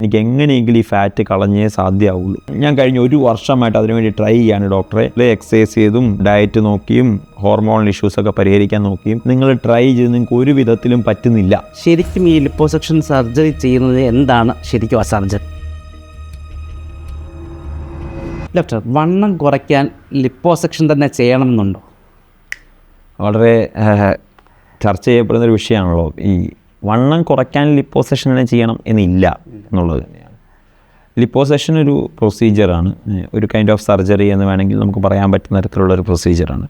എനിക്ക് എങ്ങനെയെങ്കിലും ഈ ഫാറ്റ് കളഞ്ഞേ സാധ്യമാവുള്ളൂ. ഞാൻ കഴിഞ്ഞ 1 വർഷമായിട്ട് അതിനുവേണ്ടി ട്രൈ ചെയ്യാണ് ഡോക്ടറെ. എക്സസൈസ് ചെയ്തും ഡയറ്റ് നോക്കിയും ഹോർമോണൽ ഇഷ്യൂസൊക്കെ പരിഹരിക്കാൻ നോക്കിയും നിങ്ങൾ ട്രൈ ചെയ്ത് നിങ്ങൾക്ക് ഒരു വിധത്തിലും പറ്റുന്നില്ല. ശരിക്കും ഈ ലിപ്പോസക്ഷൻ സർജറി ചെയ്യുന്നത് എന്താണ് ശരിക്കും ആ സർജറി? ഡോക്ടർ, വണ്ണം കുറയ്ക്കാൻ ലിപ്പോസക്ഷൻ തന്നെ ചെയ്യണമെന്നുണ്ടോ? വളരെ ചർച്ച ചെയ്യപ്പെടുന്നൊരു വിഷയമാണല്ലോ. ഈ വണ്ണം കുറയ്ക്കാൻ ലിപ്പോസെഷൻ തന്നെ ചെയ്യണം എന്നില്ല എന്നുള്ളത് തന്നെയാണ്. ലിപ്പോസെഷൻ ഒരു പ്രൊസീജിയറാണ്, ഒരു കൈൻഡ് ഓഫ് സർജറി എന്ന് വേണമെങ്കിൽ നമുക്ക് പറയാൻ പറ്റുന്ന തരത്തിലുള്ളൊരു പ്രൊസീജിയറാണ്.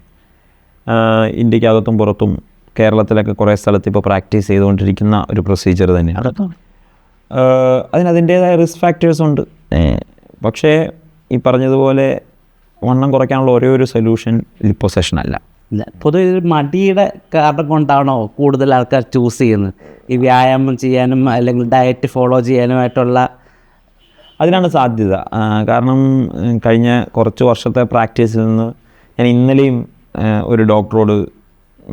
ഇന്ത്യക്കകത്തും പുറത്തും കേരളത്തിലൊക്കെ കുറേ സ്ഥലത്ത് ഇപ്പോൾ പ്രാക്ടീസ് ചെയ്തുകൊണ്ടിരിക്കുന്ന ഒരു പ്രൊസീജിയർ തന്നെയാണ്. അതിൻ്റേതായ റിസ്ക് ഫാക്ടേഴ്സ് ഉണ്ട്. പക്ഷേ ഈ പറഞ്ഞതുപോലെ വണ്ണം കുറയ്ക്കാനുള്ള ഒരേ ഒരു സൊല്യൂഷൻ ലിപ്പോസെഷൻ അല്ല. പൊതുവെ ഒരു മടിയുടെ കാരണം കൊണ്ടാണോ കൂടുതൽ ആൾക്കാർ ചൂസ് ചെയ്യുന്നത് ഈ വ്യായാമം ചെയ്യാനും അല്ലെങ്കിൽ ഡയറ്റ് ഫോളോ ചെയ്യാനുമായിട്ടുള്ള? അതിനാണ് സാധ്യത. കാരണം കഴിഞ്ഞ കുറച്ച് വർഷത്തെ പ്രാക്ടീസിൽ നിന്ന് ഞാൻ ഇന്നലെയും ഒരു ഡോക്ടറോട്,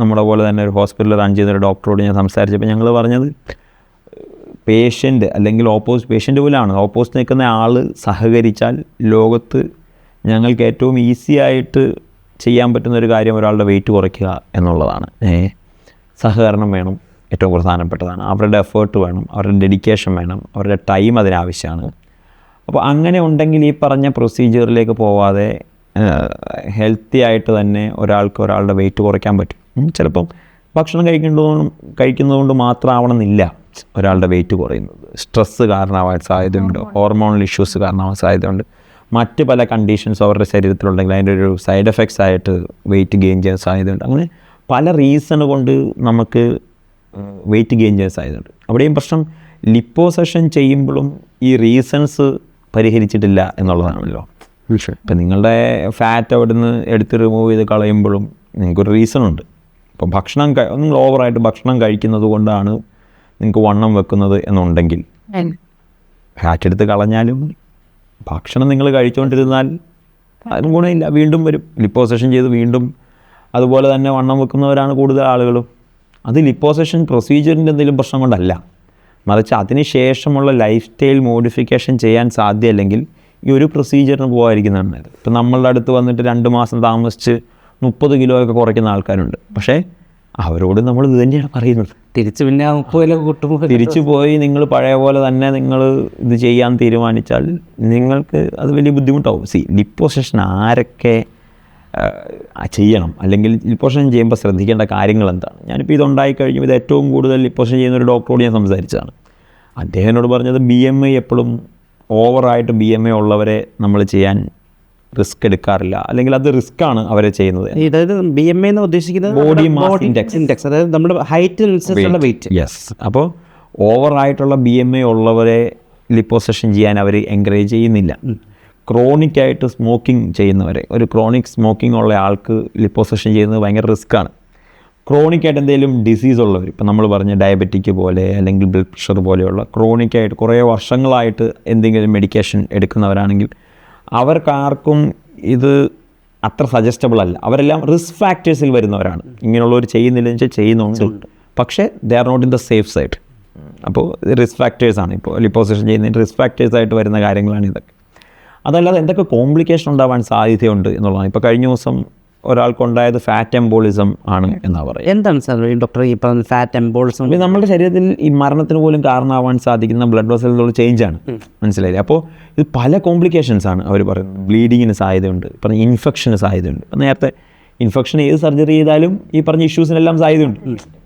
നമ്മുടെ പോലെ തന്നെ ഒരു ഹോസ്പിറ്റലിൽ റൺ ചെയ്യുന്ന ഒരു ഡോക്ടറോട് ഞാൻ സംസാരിച്ചപ്പോൾ ഞങ്ങൾ പറഞ്ഞത്, പേഷ്യൻ്റ് അല്ലെങ്കിൽ പേഷ്യൻ്റ് പോലെയാണ്, ഓപ്പോസിറ്റ് നിൽക്കുന്ന ആൾ സഹകരിച്ചാൽ ലോകത്ത് ഞങ്ങൾക്ക് ഏറ്റവും ഈസി ആയിട്ട് ചെയ്യാൻ പറ്റുന്നൊരു കാര്യം ഒരാളുടെ വെയിറ്റ് കുറയ്ക്കുക എന്നുള്ളതാണ്. സഹകരണം വേണം, ഏറ്റവും പ്രധാനപ്പെട്ടതാണ്. അവരുടെ എഫേർട്ട് വേണം, അവരുടെ ഡെഡിക്കേഷൻ വേണം, അവരുടെ ടൈം അതിനാവശ്യമാണ്. അപ്പോൾ അങ്ങനെ ഉണ്ടെങ്കിൽ ഈ പറഞ്ഞ പ്രൊസീജിയറിലേക്ക് പോവാതെ ഹെൽത്തി ആയിട്ട് തന്നെ ഒരാളുടെ വെയിറ്റ് കുറയ്ക്കാൻ പറ്റും. ചിലപ്പം ഭക്ഷണം കഴിക്കുന്നതുകൊണ്ട് മാത്രമാവണമെന്നില്ല ഒരാളുടെ വെയിറ്റ് കുറയുന്നത്. സ്ട്രെസ്സ് കാരണമാവാൻ സാധ്യതയുണ്ട്, ഹോർമോണൽ ഇഷ്യൂസ് കാരണമാവാൻ സാധ്യതയുണ്ട്, മറ്റ് പല കണ്ടീഷൻസ് അവരുടെ ശരീരത്തിലുണ്ടെങ്കിൽ അതിൻ്റെ ഒരു സൈഡ് എഫക്ട്സ് ആയിട്ട് വെയിറ്റ് ഗെയിൻ ചെയ്യാൻ സാധ്യതയുണ്ട്. അങ്ങനെ പല റീസൺ കൊണ്ട് നമുക്ക് വെയിറ്റ് ഗെയിൻ ചെയ്യാൻ സാധ്യതയുണ്ട്. അവിടെയും പ്രശ്നം ലിപ്പോസെഷൻ ചെയ്യുമ്പോഴും ഈ റീസൺസ് പരിഹരിച്ചിട്ടില്ല എന്നുള്ളതാണല്ലോ. ഇപ്പം നിങ്ങളുടെ ഫാറ്റ് അവിടെ നിന്ന് എടുത്ത് റിമൂവ് ചെയ്ത് കളയുമ്പോഴും നിങ്ങൾക്കൊരു റീസണുണ്ട്. ഇപ്പോൾ നിങ്ങൾ ഓവറായിട്ട് ഭക്ഷണം കഴിക്കുന്നത് കൊണ്ടാണ് നിങ്ങൾക്ക് വണ്ണം വെക്കുന്നത് എന്നുണ്ടെങ്കിൽ, ഫാറ്റ് എടുത്ത് കളഞ്ഞാലും ഭക്ഷണം നിങ്ങൾ കഴിച്ചുകൊണ്ടിരുന്നാൽ അതിനും ഗുണമില്ല, വീണ്ടും വരും. ലിപ്പോസെഷൻ ചെയ്ത് വീണ്ടും അതുപോലെ തന്നെ വണ്ണം വെക്കുന്നവരാണ് കൂടുതൽ ആളുകളും. അത് ലിപ്പോസെഷൻ പ്രൊസീജിയറിൻ്റെ എന്തെങ്കിലും പ്രശ്നം കൊണ്ടല്ല, മറിച്ച് അതിന് ശേഷമുള്ള ലൈഫ് സ്റ്റൈൽ മോഡിഫിക്കേഷൻ ചെയ്യാൻ സാധ്യമല്ലെങ്കിൽ ഈ ഒരു പ്രൊസീജിയറിന് പോകാതിരിക്കുന്നതാണ് നല്ലത്. ഇപ്പം നമ്മളുടെ അടുത്ത് വന്നിട്ട് 2 മാസം താമസിച്ച് 30 കിലോ ഒക്കെ കുറയ്ക്കുന്ന ആൾക്കാരുണ്ട്. പക്ഷേ അവരോട് നമ്മൾ ഇത് തന്നെയാണ് പറയുന്നത്. തിരിച്ച് പിന്നെ 30 കിലോ കൂട്ടുമ്പോൾ തിരിച്ചു പോയി നിങ്ങൾ പഴയ പോലെ തന്നെ നിങ്ങൾ ഇത് ചെയ്യാൻ തീരുമാനിച്ചാൽ നിങ്ങൾക്ക് അത് വലിയ ബുദ്ധിമുട്ടാവും. ലിപ്പോസെഷൻ ആരൊക്കെ ചെയ്യണം, അല്ലെങ്കിൽ ലിപ്പോസെഷൻ ചെയ്യുമ്പോൾ ശ്രദ്ധിക്കേണ്ട കാര്യങ്ങൾ എന്താണ്? ഞാനിപ്പോൾ ഇതുണ്ടായി കഴിഞ്ഞു, ഇത് ഏറ്റവും കൂടുതൽ ലിപ്പോസെഷൻ ചെയ്യുന്ന ഒരു ഡോക്ടറോട് ഞാൻ സംസാരിച്ചതാണ്. അദ്ദേഹത്തിനോട് പറഞ്ഞത് BMI എപ്പോഴും ഓവറായിട്ട് BMI ഉള്ളവരെ നമ്മൾ ചെയ്യാൻ റിസ്ക് എടുക്കാറില്ല, അല്ലെങ്കിൽ അത് റിസ്ക്കാണ് അവരെ ചെയ്യുന്നത്. അതായത് BMI എന്ന് ഉദ്ദേശിക്കുന്നത് ബോഡി മാസ് ഇൻഡെക്സ്, അതായത് നമ്മുടെ ഹൈറ്റിനനുസരിച്ചുള്ള വെയിറ്റ്. യെസ്. അപ്പോൾ ഓവറായിട്ടുള്ള BMI ഉള്ളവരെ ലിപ്പോസെഷൻ ചെയ്യാൻ അവർ എൻകറേജ് ചെയ്യുന്നില്ല. ക്രോണിക്കായിട്ട് സ്മോക്കിംഗ് ചെയ്യുന്നവരെ, ഒരു ക്രോണിക് സ്മോക്കിംഗ് ഉള്ള ആൾക്ക് ലിപ്പോസെഷൻ ചെയ്യുന്നത് ഭയങ്കര റിസ്ക്കാണ്. ക്രോണിക്കായിട്ട് എന്തെങ്കിലും ഡിസീസ് ഉള്ളവർ, ഇപ്പം നമ്മൾ പറഞ്ഞ ഡയബറ്റിക് പോലെ അല്ലെങ്കിൽ ബ്ലഡ് പ്രഷർ പോലെയുള്ള ക്രോണിക്കായിട്ട് കുറേ വർഷങ്ങളായിട്ട് എന്തെങ്കിലും മെഡിക്കേഷൻ എടുക്കുന്നവരാണെങ്കിൽ അവർക്കാർക്കും ഇത് അത്ര സജസ്റ്റബിൾ അല്ല. അവരെല്ലാം റിസ്ക് ഫാക്ടേഴ്സിൽ വരുന്നവരാണ്. ഇങ്ങനെയുള്ളവർ ചെയ്യുന്നില്ലെന്ന് വെച്ചാൽ ചെയ്യുന്നുണ്ട്, പക്ഷേ they are not in the safe side. അപ്പോൾ റിസ്ക് ഫാക്ടേഴ്സാണ്. ഇപ്പോൾ ലിപ്പോസെഷൻ ചെയ്യുന്നതിന് റിസ്ക് ഫാക്ടേഴ്സായിട്ട് വരുന്ന കാര്യങ്ങളാണ് ഇതൊക്കെ. അതല്ലാതെ എന്തൊക്കെ കോംപ്ലിക്കേഷൻ ഉണ്ടാവാൻ സാധ്യതയുണ്ട് എന്നുള്ളതാണ്. ഇപ്പോൾ കഴിഞ്ഞ ദിവസം ഒരാൾക്കുണ്ടായത് ഫാറ്റ് എംബോളിസം ആണ് എന്നാണ് പറയുന്നത്. എന്താണ് സാർ ഡോക്ടർ ഈ പറഞ്ഞ ഫാറ്റ് എംബോളിസം? നമ്മുടെ ശരീരത്തിൽ ഈ മരണത്തിന് പോലും കാരണമാവാൻ സാധിക്കുന്ന ബ്ലഡ് വെസലിലുള്ള ചേഞ്ചാണ്, മനസ്സിലായില്ലേ? അപ്പോൾ ഇത് പല കോംപ്ലിക്കേഷൻസ് ആണ് അവർ പറയുന്നത്. ബ്ലീഡിങ്ങിന് സാധ്യതയുണ്ട്, പറഞ്ഞ ഇൻഫെക്ഷന് സാധ്യതയുണ്ട്. ഇപ്പം നേരത്തെ ഇൻഫെക്ഷൻ ഏത് സർജറി ചെയ്താലും ഈ പറഞ്ഞ ഇഷ്യൂസിനെല്ലാം സാധ്യതയുണ്ട്,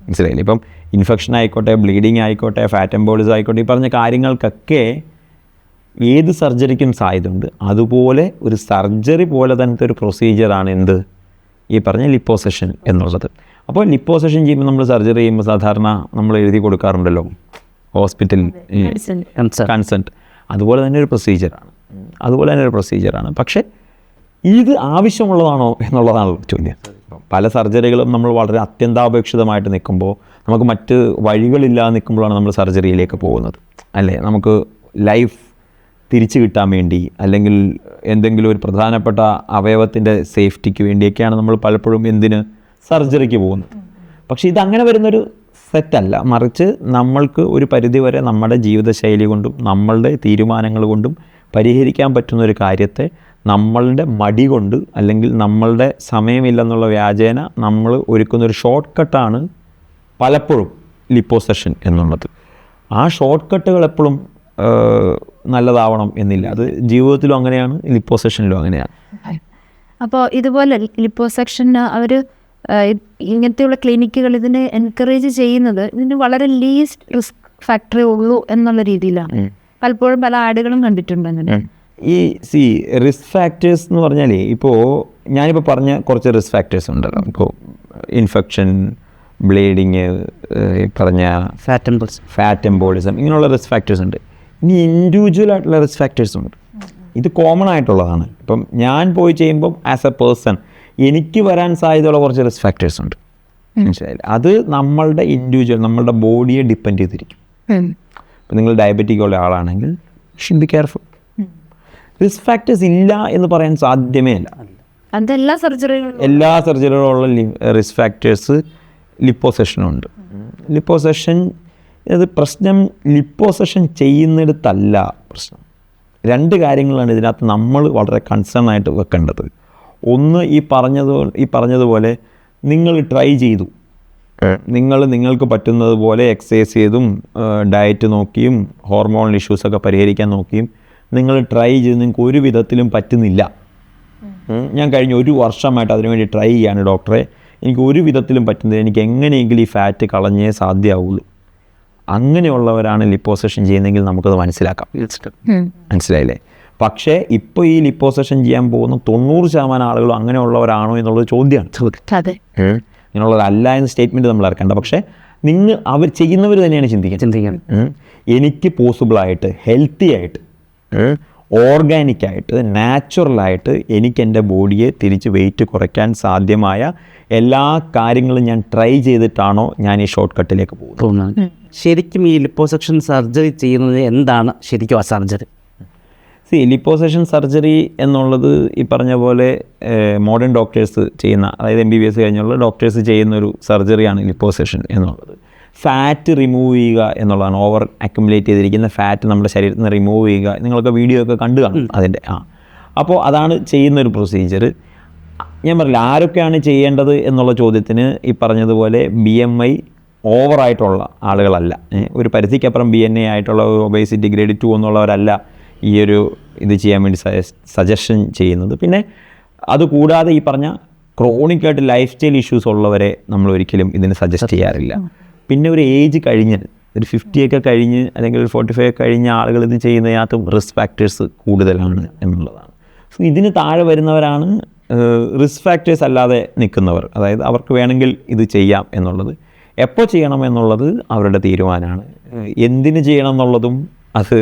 മനസ്സിലായില്ലേ? ഇപ്പം ഇൻഫെക്ഷൻ ആയിക്കോട്ടെ, ബ്ലീഡിങ് ആയിക്കോട്ടെ, ഫാറ്റ് എംബോളിസം ആയിക്കോട്ടെ, ഈ പറഞ്ഞ കാര്യങ്ങൾക്കൊക്കെ ഏത് സർജറിക്കും സാധ്യതയുണ്ട്. അതുപോലെ ഒരു സർജറി പോലെ തന്നെ ഒരു പ്രൊസീജിയറാണ് എന്ത്, ഈ പറഞ്ഞ ലിപ്പോസെഷൻ എന്നുള്ളത്. അപ്പോൾ ലിപ്പോസെഷൻ ചെയ്യുമ്പോൾ നമ്മൾ സർജറി ചെയ്യുമ്പോൾ സാധാരണ നമ്മൾ എഴുതി കൊടുക്കാറുണ്ടല്ലോ ഹോസ്പിറ്റൽ കൺസെൻറ്റ്. അതുപോലെ തന്നെ ഒരു പ്രൊസീജിയറാണ്. പക്ഷേ ഇത് ആവശ്യമുള്ളതാണോ എന്നുള്ളതാണ് ചോദ്യം. പല സർജറികളും നമ്മൾ വളരെ അത്യന്താപേക്ഷിതമായിട്ട് നിൽക്കുമ്പോൾ, നമുക്ക് മറ്റ് വഴികളില്ലാതെ നിൽക്കുമ്പോഴാണ് നമ്മൾ സർജറിയിലേക്ക് പോകുന്നത്, അല്ലേ? നമുക്ക് ലൈഫ് തിരിച്ചു കിട്ടാൻ വേണ്ടി, അല്ലെങ്കിൽ എന്തെങ്കിലും ഒരു പ്രധാനപ്പെട്ട അവയവത്തിൻ്റെ സേഫ്റ്റിക്ക് വേണ്ടിയൊക്കെയാണ് നമ്മൾ പലപ്പോഴും സർജറിക്ക് പോകുന്നത്. പക്ഷേ ഇതങ്ങനെ വരുന്നൊരു സെറ്റല്ല, മറിച്ച് നമ്മൾക്ക് ഒരു പരിധിവരെ നമ്മുടെ ജീവിതശൈലി കൊണ്ടും നമ്മളുടെ തീരുമാനങ്ങൾ കൊണ്ടും പരിഹരിക്കാൻ പറ്റുന്ന ഒരു കാര്യത്തെ നമ്മളുടെ മടി കൊണ്ട് അല്ലെങ്കിൽ നമ്മളുടെ സമയമില്ലെന്നുള്ള വ്യാജേന നമ്മൾ ഒരുക്കുന്നൊരു ഷോർട്ട് കട്ടാണ് പലപ്പോഴും ലിപ്പോസഷൻ എന്നുള്ളത്. ആ ഷോർട്ട് കട്ടുകൾ എപ്പോഴും നല്ലതാവണം എന്നില്ല. അത് ജീവിതത്തിലും അങ്ങനെയാണ്, ലിപ്പോസഷനിലും അങ്ങനെയാണ്. അപ്പോൾ ഇതുപോലെ ലിപ്പോസക്ഷന് അവർ ഇങ്ങനത്തെയുള്ള ക്ലിനിക്കുകൾ ഇതിനെ എൻകറേജ് ചെയ്യുന്നത് ഇതിന് വളരെ ലീസ്റ്റ് റിസ്ക് ഫാക്ടറേ ഉള്ളൂ എന്നുള്ള രീതിയിലാണ്. പലപ്പോഴും പല ആടുകളും കണ്ടിട്ടുണ്ട് അങ്ങനെ. ഈ റിസ്ക് ഫാക്ടേഴ്സ് എന്ന് പറഞ്ഞാൽ ഇപ്പോൾ ഞാനിപ്പോൾ പറഞ്ഞ കുറച്ച് റിസ്ക് ഫാക്ടേഴ്സ് ഉണ്ടല്ലോ. ഇപ്പോൾ ഇൻഫെക്ഷൻ, ബ്ലീഡിങ്, പറഞ്ഞ ഫാറ്റ് എംബോളിസം, ഇങ്ങനെയുള്ള റിസ്ക് ഫാക്ടേഴ്സ് ഉണ്ട്. ഇനി ഇൻഡിവിജ്വൽ ആയിട്ടുള്ള റിസ്ക് ഫാക്ടേഴ്സ് ഉണ്ട്. ഇത് കോമൺ ആയിട്ടുള്ളതാണ്. ഇപ്പം ഞാൻ പോയി ചെയ്യുമ്പം ആസ് എ പേഴ്സൺ എനിക്ക് വരാൻ സാധ്യതയുള്ള കുറച്ച് റിസ്ക് ഫാക്ടേഴ്സ് ഉണ്ട്, മനസ്സിലായില്ല. അത് നമ്മളുടെ ഇൻഡിവിജ്വൽ, നമ്മളുടെ ബോഡിയെ ഡിപ്പെൻഡ് ചെയ്തിരിക്കും. ഇപ്പം നിങ്ങൾ ഡയബറ്റിക് ഉള്ള ആളാണെങ്കിൽ should be careful. Risk factors ഇല്ല എന്ന് പറയാൻ സാധ്യമേ അല്ല. അതെല്ലാ സർജറികളും എല്ലാ സർജറികളുള്ള റിസ്ക് ഫാക്ടേഴ്സ് ലിപ്പോസഷനുണ്ട്. ലിപ്പോസഷൻ ഇത് പ്രശ്നം ലിപ്പോസഷൻ ചെയ്യുന്നിടത്തല്ല പ്രശ്നം. രണ്ട് കാര്യങ്ങളാണ് ഇതിനകത്ത് നമ്മൾ വളരെ കൺസേൺ ആയിട്ട് വെക്കേണ്ടത്. ഒന്ന്, ഈ പറഞ്ഞതുപോലെ നിങ്ങൾ ട്രൈ ചെയ്തു, നിങ്ങൾക്ക് പറ്റുന്നത് പോലെ എക്സസൈസ് ചെയ്തും ഡയറ്റ് നോക്കിയും ഹോർമോണൽ ഇഷ്യൂസൊക്കെ പരിഹരിക്കാൻ നോക്കിയും നിങ്ങൾ ട്രൈ ചെയ്ത് നിങ്ങൾക്ക് ഒരു വിധത്തിലും പറ്റുന്നില്ല. ഞാൻ കഴിഞ്ഞ 1 വർഷമായിട്ട് അതിനുവേണ്ടി ട്രൈ ചെയ്യാണ് ഡോക്ടറെ, എനിക്ക് ഒരു വിധത്തിലും പറ്റുന്നില്ല, എനിക്ക് എങ്ങനെയെങ്കിലും ഈ ഫാറ്റ് കളഞ്ഞേ സാധ്യമാവുള്ളൂ. അങ്ങനെയുള്ളവരാണ് ലിപ്പോസഷൻ ചെയ്യുന്നതെങ്കിൽ നമുക്കത് മനസ്സിലാക്കാം, മനസ്സിലായില്ലേ. പക്ഷേ ഇപ്പോൾ ഈ ലിപ്പോസഷൻ ചെയ്യാൻ പോകുന്ന 90% ആളുകളും അങ്ങനെയുള്ളവരാണോ എന്നുള്ളത് ചോദ്യമാണ്. ഇങ്ങനെയുള്ളവരല്ല എന്ന സ്റ്റേറ്റ്മെൻറ്റ് നമ്മൾ ഇറക്കേണ്ട. പക്ഷേ അവർ ചെയ്യുന്നവർ തന്നെയാണ് ചിന്തിക്കാൻ. എനിക്ക് പോസിബിളായിട്ട് ഹെൽത്തി ആയിട്ട് ഓർഗാനിക്കായിട്ട് നാച്ചുറലായിട്ട് എനിക്ക് എൻ്റെ ബോഡിയെ തിരിച്ച് വെയിറ്റ് കുറയ്ക്കാൻ സാധ്യമായ എല്ലാ കാര്യങ്ങളും ഞാൻ ട്രൈ ചെയ്തിട്ടാണോ ഞാൻ ഈ ഷോർട്ട് കട്ടിലേക്ക് പോകുന്നത്. ശരിക്കും ഈ ലിപ്പോസക്ഷൻ സർജറി ചെയ്യുന്നത് എന്താണ് ശരിക്കും ആ സർജറി? ലിപ്പോസഷൻ സർജറി എന്നുള്ളത് ഈ പറഞ്ഞ പോലെ മോഡേൺ ഡോക്ടേഴ്സ് ചെയ്യുന്ന, അതായത് MBBS കഴിഞ്ഞുള്ള ഡോക്ടേഴ്സ് ചെയ്യുന്നൊരു സർജറിയാണ് ലിപ്പോസഷൻ എന്നുള്ളത്. ഫാറ്റ് റിമൂവ് ചെയ്യുക എന്നുള്ളതാണ്. ഓവർ അക്യുമുലേറ്റ് ചെയ്തിരിക്കുന്ന ഫാറ്റ് നമ്മുടെ ശരീരത്തിൽ നിന്ന് റിമൂവ് ചെയ്യുക. നിങ്ങളൊക്കെ വീഡിയോ ഒക്കെ കണ്ടു കാണും അതിൻ്റെ. അപ്പോൾ അതാണ് ചെയ്യുന്നൊരു പ്രൊസീജിയർ. ഞാൻ പറഞ്ഞില്ല ആരൊക്കെയാണ് ചെയ്യേണ്ടത് എന്നുള്ള ചോദ്യത്തിന് ഈ പറഞ്ഞതുപോലെ BMI ഓവറായിട്ടുള്ള ആളുകളല്ല, ഒരു പരിധിക്കപ്പുറം BNA ആയിട്ടുള്ള ഒബേസിറ്റി ഗ്രേഡ് 2 എന്നുള്ളവരല്ല ഈ ഒരു ഇത് ചെയ്യാൻ വേണ്ടി സജഷൻ ചെയ്യുന്നത്. പിന്നെ അതുകൂടാതെ ഈ പറഞ്ഞ ക്രോണിക്കായിട്ട് ലൈഫ് സ്റ്റൈൽ ഇഷ്യൂസ് ഉള്ളവരെ നമ്മൾ ഒരിക്കലും ഇതിന് സജസ്റ്റ് ചെയ്യാറില്ല. പിന്നെ ഒരു ഏജ് കഴിഞ്ഞ് ഒരു 50 ഒക്കെ കഴിഞ്ഞ് അല്ലെങ്കിൽ ഒരു 45 കഴിഞ്ഞ ആളുകൾ ഇത് ചെയ്യുന്നതിനകത്തും റിസ്ക് ഫാക്ടേഴ്സ് കൂടുതലാണ് എന്നുള്ളതാണ്. സോ ഇതിന് താഴെ വരുന്നവരാണ് റിസ്ക് ഫാക്ടേഴ്സ് അല്ലാതെ നിൽക്കുന്നവർ. അതായത് അവർക്ക് വേണമെങ്കിൽ ഇത് ചെയ്യാം എന്നുള്ളത്. എപ്പോൾ ചെയ്യണം എന്നുള്ളത് അവരുടെ തീരുമാനമാണ്. എന്തിന് ചെയ്യണം എന്നുള്ളതും അത്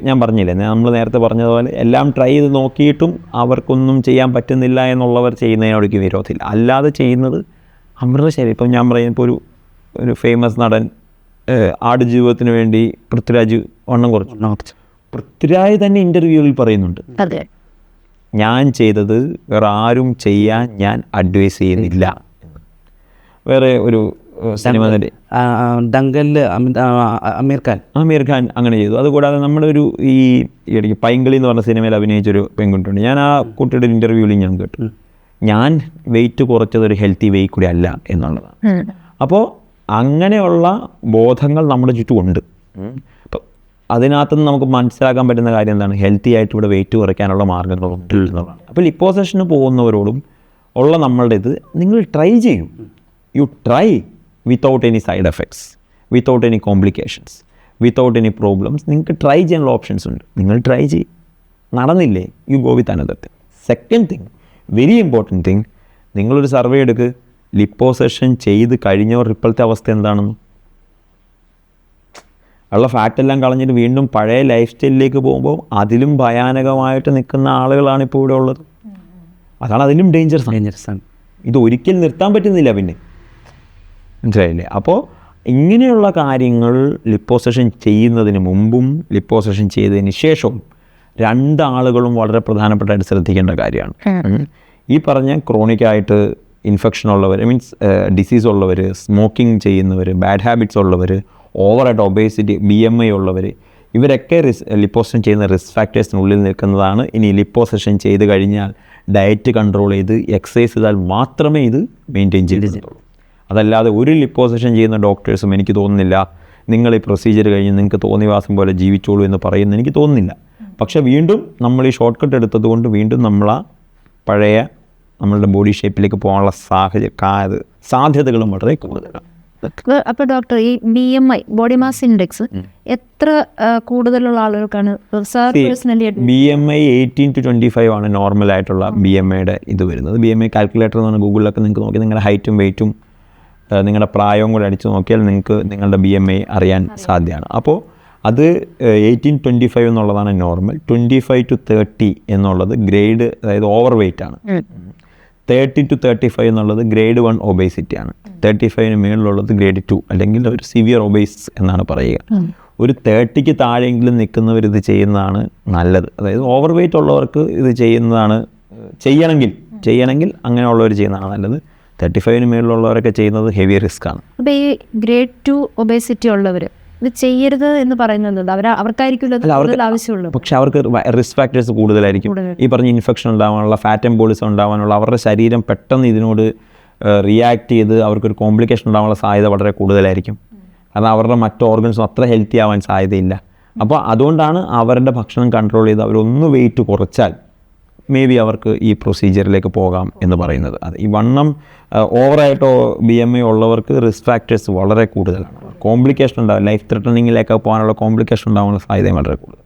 ഞാൻ പറഞ്ഞില്ലേ, നമ്മൾ നേരത്തെ പറഞ്ഞതുപോലെ എല്ലാം ട്രൈ ചെയ്ത് നോക്കിയിട്ടും അവർക്കൊന്നും ചെയ്യാൻ പറ്റുന്നില്ല എന്നുള്ളവർ ചെയ്യുന്നതിനോടേക്ക് വിരോധമില്ല. അല്ലാതെ ചെയ്യുന്നത് അവരുടെ ശരി. ഇപ്പം ഞാൻ പറയുമ്പോൾ ഒരു ഫേമസ് നടൻ ആടുജീവിതത്തിന് വേണ്ടി പൃഥ്വിരാജ് വണ്ണം കുറച്ചു. പൃഥ്വിരാജ് തന്നെ ഇൻ്റർവ്യൂവിൽ പറയുന്നുണ്ട്, ഞാൻ ചെയ്തത് വേറെ ആരും ചെയ്യാൻ ഞാൻ അഡ്വൈസ് ചെയ്യുന്നില്ല. വേറെ ഒരു സിനിമ ദംഗലിൽ അമീർ ഖാൻ അങ്ങനെ ചെയ്തു. അതുകൂടാതെ നമ്മുടെ ഈ ഇടയ്ക്ക് പൈങ്കളി എന്ന് പറഞ്ഞ സിനിമയിൽ അഭിനയിച്ചൊരു പെൺകുട്ടിയുണ്ട്. ഞാൻ ആ കുട്ടിയുടെ ഇൻ്റർവ്യൂവിൽ ഞാൻ കേട്ടു, ഞാൻ വെയിറ്റ് കുറച്ചത് ഒരു ഹെൽത്തി വെയിറ്റ് കൂടി അല്ല എന്നുള്ളതാണ്. അപ്പോൾ അങ്ങനെയുള്ള ബോധങ്ങൾ നമ്മുടെ ചുറ്റുമുണ്ട്. അപ്പം അതിനകത്തുനിന്ന് നമുക്ക് മനസ്സിലാക്കാൻ പറ്റുന്ന കാര്യം എന്താണ്, ഹെൽത്തി ആയിട്ട് ഇവിടെ വെയിറ്റ് കുറയ്ക്കാനുള്ള മാർഗ്ഗങ്ങളുണ്ട് എന്നുള്ളതാണ്. അപ്പോൾ ലിപ്പോസഷന് പോകുന്നവരോടും ഉള്ള നമ്മളുടെ ഇത്, നിങ്ങൾ ട്രൈ ചെയ്യൂ. You try without any side effects, without any complications, without any problems. നിങ്ങൾക്ക് ട്രൈ ചെയ്യാനുള്ള ഓപ്ഷൻസ് ഉണ്ട്. നിങ്ങൾ ട്രൈ ചെയ്യും. നടന്നില്ലേ, you go with another thing. Second thing, very important thing, നിങ്ങളൊരു സർവേ എടുക്ക്, ലിപ്പോസഷൻ ചെയ്ത് കഴിഞ്ഞവർ ഇപ്പോഴത്തെ അവസ്ഥ എന്താണെന്ന്. ഉള്ള ഫാറ്റെല്ലാം കളഞ്ഞിട്ട് വീണ്ടും പഴയ ലൈഫ് സ്റ്റൈലിലേക്ക് പോകുമ്പോൾ അതിലും ഭയാനകമായിട്ട് നിൽക്കുന്ന ആളുകളാണ് ഇപ്പോൾ ഇവിടെ ഉള്ളത്. അതാണ് അതിലും ഡേഞ്ചറസ് ആണ്. ഇത് ഒരിക്കലും നിർത്താൻ പറ്റുന്നില്ല പിന്നെ, മനസ്സിലായില്ലേ. അപ്പോൾ ഇങ്ങനെയുള്ള കാര്യങ്ങൾ ലിപ്പോസഷൻ ചെയ്യുന്നതിന് മുമ്പും ലിപ്പോസഷൻ ചെയ്തതിന് ശേഷവും രണ്ടാളുകളും വളരെ പ്രധാനപ്പെട്ടായിട്ട് ശ്രദ്ധിക്കേണ്ട കാര്യമാണ്. ഈ പറഞ്ഞ ക്രോണിക്കായിട്ട് ഇൻഫെക്ഷൻ ഉള്ളവർ മീൻസ് ഡിസീസ് ഉള്ളവർ, സ്മോക്കിംഗ് ചെയ്യുന്നവർ, ബാഡ് ഹാബിറ്റ്സ് ഉള്ളവർ, ഓവറായിട്ട് ഒബേസിറ്റി, BMI ഉള്ളവർ, ഇവരൊക്കെ ലിപ്പോസക്ഷൻ ചെയ്യുന്ന റിസ്ക് ഫാക്ടേഴ്സിനുള്ളിൽ നിൽക്കുന്നതാണ്. ഇനി ലിപ്പോസക്ഷൻ ചെയ്ത് കഴിഞ്ഞാൽ ഡയറ്റ് കൺട്രോൾ ചെയ്ത് എക്സസൈസ് ചെയ്താൽ മാത്രമേ ഇത് മെയിൻറ്റെയിൻ ചെയ്തിട്ടുള്ളൂ. അതല്ലാതെ ഒരു ലിപ്പോസക്ഷൻ ചെയ്യുന്ന ഡോക്ടേഴ്സും എനിക്ക് തോന്നുന്നില്ല നിങ്ങൾ ഈ പ്രൊസീജിയർ കഴിഞ്ഞ് നിങ്ങൾക്ക് തോന്നിവാസം പോലെ ജീവിച്ചോളൂ എന്ന് പറയുന്നത് എനിക്ക് തോന്നുന്നില്ല. പക്ഷേ വീണ്ടും നമ്മൾ ഈ ഷോർട്ട് കട്ട് എടുത്തത് കൊണ്ട് വീണ്ടും പഴയ നമ്മളുടെ ബോഡി ഷേപ്പിലേക്ക് പോകാനുള്ള സാധ്യതകളും വളരെ കൂടുതലാണ്. അപ്പോൾ ഡോക്ടർ ഈ BMI ബോഡി മാസ് ഇൻഡെക്സ് എത്ര കൂടുതലുള്ള ആളുകൾക്കാണ് പേഴ്സണലി? BMI 18 to 25 ആണ് നോർമലായിട്ടുള്ള BMIയുടെ ഇത് വരുന്നത്. BMI കാൽക്കുലേറ്റർ എന്ന് പറഞ്ഞാൽ ഗൂഗിളിലൊക്കെ നിങ്ങൾക്ക് നോക്കി നിങ്ങളുടെ ഹൈറ്റും വെയ്റ്റും നിങ്ങളുടെ പ്രായവും കൂടെ അടിച്ച് നോക്കിയാൽ നിങ്ങൾക്ക് നിങ്ങളുടെ BMI അറിയാൻ സാധ്യമാണ്. അപ്പോൾ അത് 18-25 എന്നുള്ളതാണ് നോർമൽ. 25 to 30 എന്നുള്ളത് ഗ്രേഡ്, അതായത് ഓവർ വെയ്റ്റ് ആണ്. 30 to 35 എന്നുള്ളത് ഗ്രേഡ് 1 ഒബേസിറ്റി ആണ്. 35 മേളിലുള്ളത് ഗ്രേഡ് 2 അല്ലെങ്കിൽ ഒരു സിവിയർ ഒബേസ് എന്നാണ് പറയുക. ഒരു 30ക്ക് താഴെയെങ്കിലും നിൽക്കുന്നവർ ഇത് ചെയ്യുന്നതാണ് നല്ലത്. അതായത് ഓവർ വെയ്റ്റ് ഉള്ളവർക്ക് ഇത് ചെയ്യണമെങ്കിൽ അങ്ങനെയുള്ളവർ ചെയ്യുന്നതാണ് നല്ലത്. 35 മേളിലുള്ളവരൊക്കെ ചെയ്യുന്നത് ഹെവി റിസ്ക് ആണ്. അപ്പോൾ ഈ ഗ്രേഡ് 2 ഒബേസിറ്റി ഉള്ളവർ ഇത് ചെയ്യരുത് എന്ന് പറയുന്നത് അവർക്കായിരിക്കും ആവശ്യമുള്ളത്. പക്ഷെ അവർക്ക് റിസ്ക് ഫാക്ടേഴ്സ് കൂടുതലായിരിക്കും. ഈ പറഞ്ഞ ഇൻഫെക്ഷൻ ഉണ്ടാവാനുള്ള, ഫാറ്റ് എംബോളിസം ഉണ്ടാവാനുള്ള, അവരുടെ ശരീരം പെട്ടെന്ന് ഇതിനോട് റിയാക്ട് ചെയ്ത് അവർക്കൊരു കോംപ്ലിക്കേഷൻ ഉണ്ടാവാനുള്ള സാധ്യത വളരെ കൂടുതലായിരിക്കും. കാരണം അവരുടെ മറ്റ് ഓർഗൻസും അത്ര ഹെൽത്തി ആവാൻ സാധ്യതയില്ല. അപ്പോൾ അതുകൊണ്ടാണ് അവരുടെ ഭക്ഷണം കൺട്രോൾ ചെയ്ത് അവരൊന്ന് വെയിറ്റ് കുറച്ചാൽ മേ ബി അവർക്ക് ഈ പ്രൊസീജിയറിലേക്ക് പോകാം എന്ന് പറയുന്നത്. അത് ഈ വണ്ണം ഓവറായിട്ടോ BMI ഉള്ളവർക്ക് റിസ്ക് ഫാക്ടേഴ്സ് വളരെ കൂടുതലാണ്. കോംപ്ലിക്കേഷൻ ഉണ്ടാവും, ലൈഫ് ത്രെട്ടനിങ്ങിലേക്ക് പോകാനുള്ള കോംപ്ലിക്കേഷൻ ഉണ്ടാവാനുള്ള സാധ്യതയും വളരെ കൂടുതൽ.